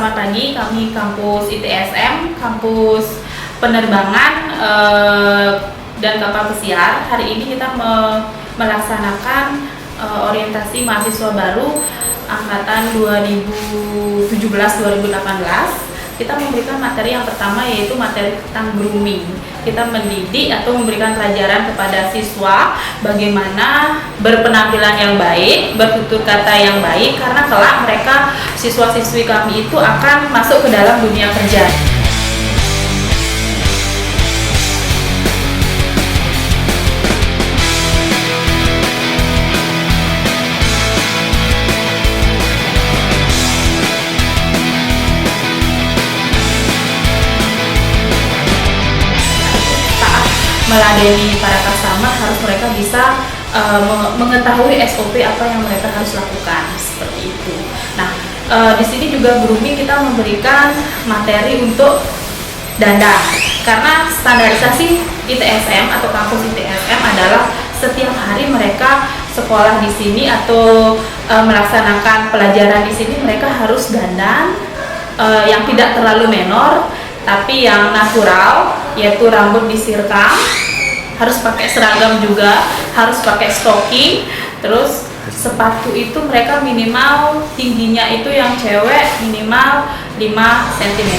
selamat pagi. Kami kampus ITSM, kampus penerbangan dan kapal pesiar. Hari ini kita melaksanakan orientasi mahasiswa baru angkatan 2017-2018. Kita memberikan materi yang pertama, yaitu materi tentang grooming. Kita mendidik atau memberikan pelajaran kepada siswa bagaimana berpenampilan yang baik, bertutur kata yang baik, karena kelak mereka, siswa-siswi kami itu akan masuk ke dalam dunia kerja. Meladeni para customer, harus mereka bisa mengetahui SOP apa yang mereka harus lakukan, seperti itu. Nah, di sini juga grooming kita memberikan materi untuk dandan, karena standarisasi ITSM atau kampus ITSM adalah setiap hari mereka sekolah di sini atau melaksanakan pelajaran di sini, mereka harus dandan yang tidak terlalu menor, tapi yang natural, yaitu rambut disirkam, harus pakai seragam juga, harus pakai stocking, terus sepatu itu mereka minimal tingginya itu yang cewek minimal 5 cm.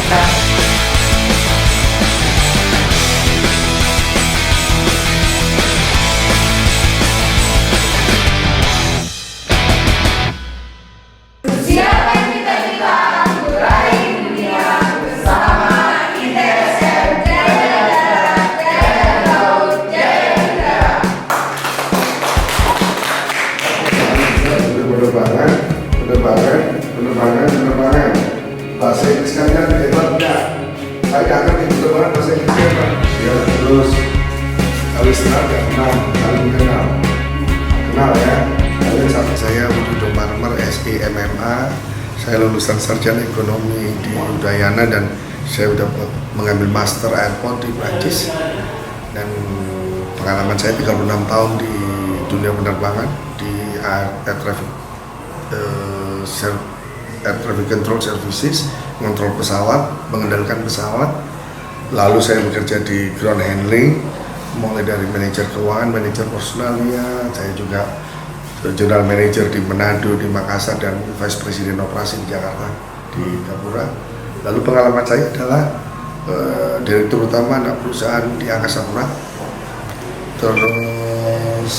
Penerbangan. Bahasa Inggris kalian hebat enggak? Saya nggak ngerti penerbangan bahasa Inggris hebat. Ya terus kali senang nggak kenal, kenal ya. Kalian sama saya Budi Domarmer, SE MMA. Saya lulusan sarjana ekonomi di Udayana dan saya udah mengambil master airport di Prancis. Dan pengalaman saya 36 tahun di dunia penerbangan di air traffic control services, mengontrol pesawat, mengendalikan pesawat. Lalu saya bekerja di ground handling, mulai dari manajer keuangan, manajer personalia. Saya juga general manager di Manado, di Makassar, dan vice president operasi di Jakarta, di Gapura. Lalu pengalaman saya adalah direktur utama anak perusahaan di Angkasa Pura. Terus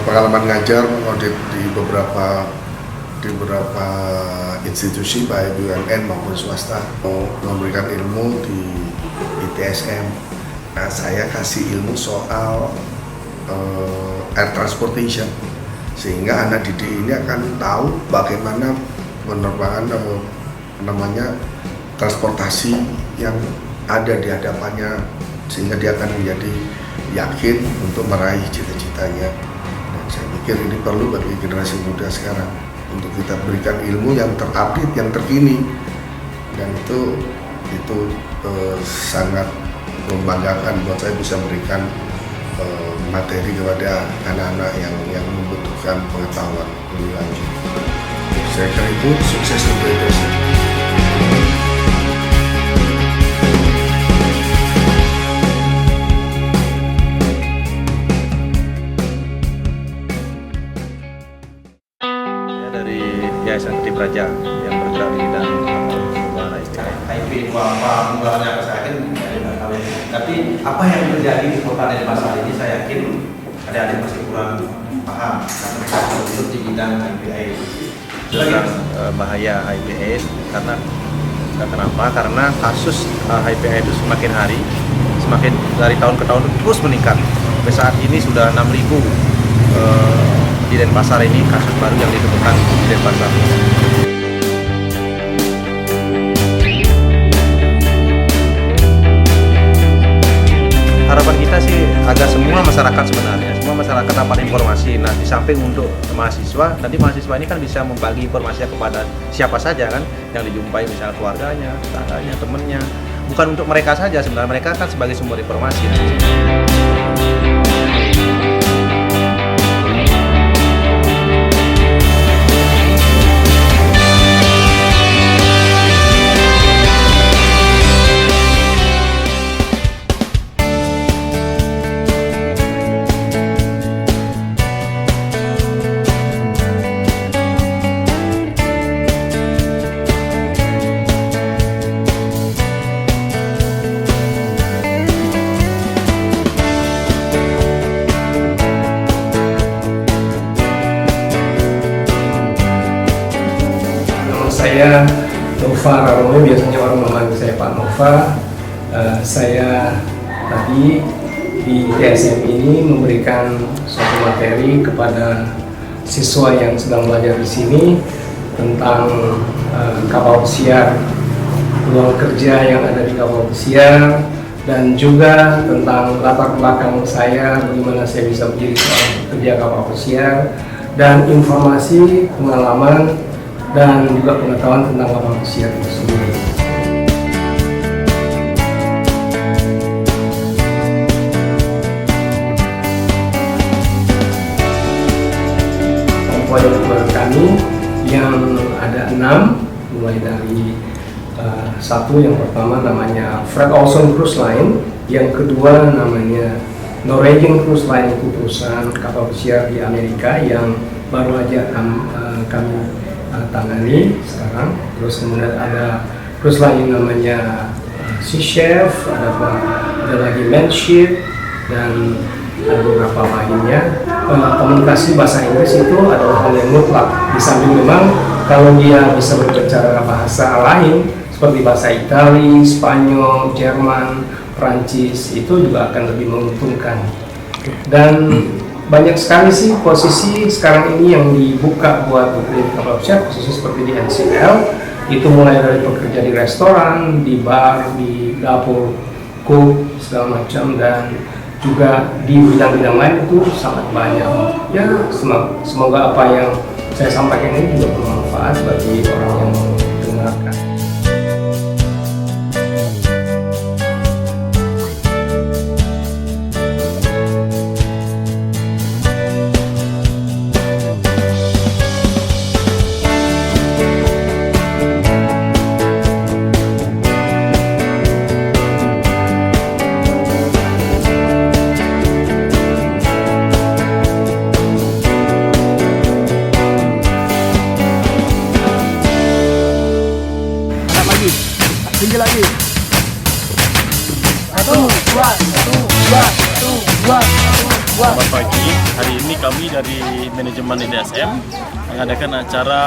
pengalaman ngajar, audit di beberapa institusi baik BUMN maupun swasta, memberikan ilmu di ITSM. Nah, saya kasih ilmu soal air transportation, sehingga anak didik ini akan tahu bagaimana penerbangan transportasi yang ada di hadapannya, sehingga dia akan menjadi yakin untuk meraih cita-citanya. Dan saya pikir ini perlu bagi generasi muda sekarang untuk kita berikan ilmu yang terupdate, yang terkini, dan itu sangat membanggakan buat saya bisa memberikan materi kepada anak-anak yang membutuhkan pengetahuan lebih lanjut. Saya kira itu sukses untuk Indonesia. Yayasan Ketip Raja yang bergerak di bidang pengembangan IP apa pembahasannya ke saya kan nggak tahu ya. Tapi apa yang terjadi di kota Denpasar ini saya yakin adik-adik masih kurang paham karena kita hidup di bidang IPA. tentang bahaya HIV/AIDS karena kenapa? Karena kasus HIV/AIDS itu semakin hari, semakin dari tahun ke tahun terus meningkat. Sampai saat ini sudah 6.000 di Denpasar ini kasus baru yang ditemukan di Denpasar. Harapan kita sih agar semua masyarakat dapat informasi. Nah, di samping untuk mahasiswa, nanti mahasiswa ini kan bisa membagi informasinya kepada siapa saja kan yang dijumpai, misalnya keluarganya, tetangganya, temannya. Bukan untuk mereka saja, sebenarnya mereka kan sebagai sumber informasi. saya Nova Rarono, biasanya orang memanggil saya Pak Nova. Saya tadi di TSM ini memberikan suatu materi kepada siswa yang sedang belajar di sini tentang kapal pesiar, peluang kerja yang ada di kapal pesiar, dan juga tentang latar belakang saya, bagaimana saya bisa menjadi seorang pekerja kapal pesiar, dan informasi, pengalaman, dan juga pengetahuan tentang kapal pesiar itu sendiri. Poin-poin kami yang ada 6, mulai dari satu, yang pertama namanya Fred Olsen Cruise Line, yang kedua namanya Norwegian Cruise Line, itu perusahaan kapal pesiar di Amerika yang baru aja kami tangani sekarang. Terus kemudian ada cruise line namanya Sea Chef, ada lagi Manship, dan ada beberapa lainnya. Komunikasi bahasa Inggris itu adalah hal yang mutlak. Di samping memang kalau dia bisa berbicara bahasa lain seperti bahasa Itali, Spanyol, Jerman, Prancis, itu juga akan lebih menguntungkan. Dan banyak sekali sih posisi sekarang ini yang dibuka buat bekerja di kapal pesiar, posisi seperti di NCL, itu mulai dari pekerja di restoran, di bar, di dapur, cook, segala macam, dan juga di bidang-bidang lain itu sangat banyak. Ya, semoga apa yang saya sampaikan ini juga bermanfaat bagi orang yang mendengarkan. Tinggi lagi. 1, 2. Selamat pagi, hari ini kami dari manajemen ITSM mengadakan acara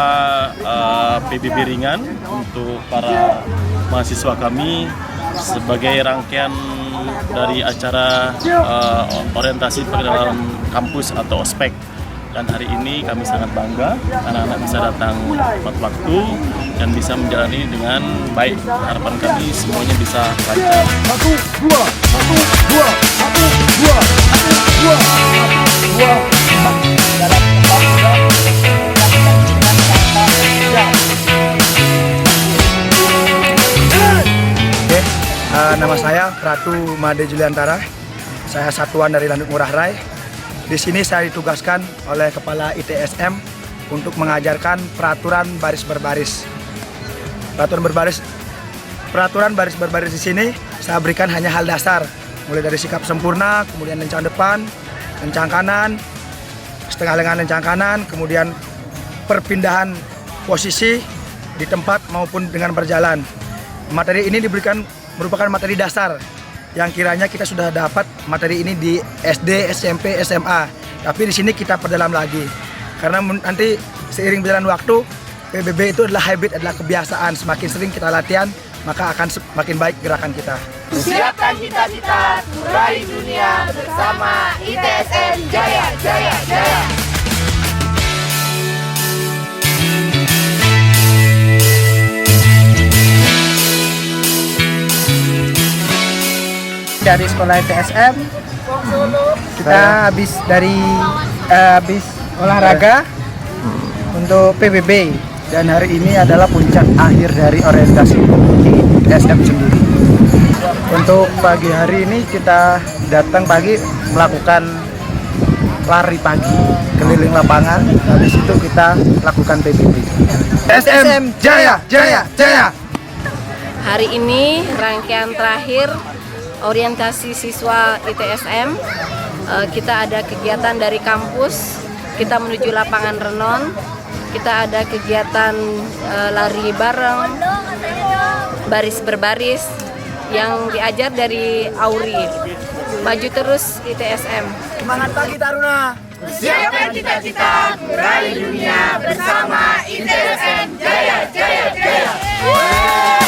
PBB ringan untuk para mahasiswa kami sebagai rangkaian dari acara orientasi ke dalam kampus atau ospek. Dan hari ini kami sangat bangga anak-anak bisa datang tepat waktu dan bisa menjalani dengan baik. Harapan kami semuanya bisa lancar. 1, 2. Oke, nama saya Ratu Made Juliantara. Saya satuan dari Lanut Ngurah Rai. Di sini saya ditugaskan oleh Kepala ITSM untuk mengajarkan peraturan baris berbaris. Peraturan baris berbaris di sini saya berikan hanya hal dasar, mulai dari sikap sempurna, kemudian lencang depan, lencang kanan, setengah lengan lencang kanan, kemudian perpindahan posisi di tempat maupun dengan berjalan. Materi ini merupakan materi dasar yang kiranya kita sudah dapat materi ini di SD, SMP, SMA. Tapi di sini kita perdalam lagi. Karena nanti seiring berjalan waktu, PBB itu adalah habit, adalah kebiasaan. Semakin sering kita latihan, maka akan semakin baik gerakan kita. Siapkan cita-cita, raih dunia bersama ITSM Jaya, Jaya, Jaya. Dari sekolah ITSM kita habis olahraga untuk PBB, dan hari ini adalah puncak akhir dari orientasi di ITSM sendiri. Untuk pagi hari ini kita datang pagi melakukan lari pagi keliling lapangan, habis itu kita lakukan PBB. ITSM Jaya, Jaya, Jaya. Hari ini rangkaian terakhir orientasi siswa ITSM. Kita ada kegiatan dari kampus, kita menuju lapangan Renon, kita ada kegiatan lari bareng, baris berbaris yang diajar dari Auri. Maju terus ITSM. Semangat pagi Taruna. Siapkan cita-cita, raih dunia bersama ITSM Jaya Jaya Jaya.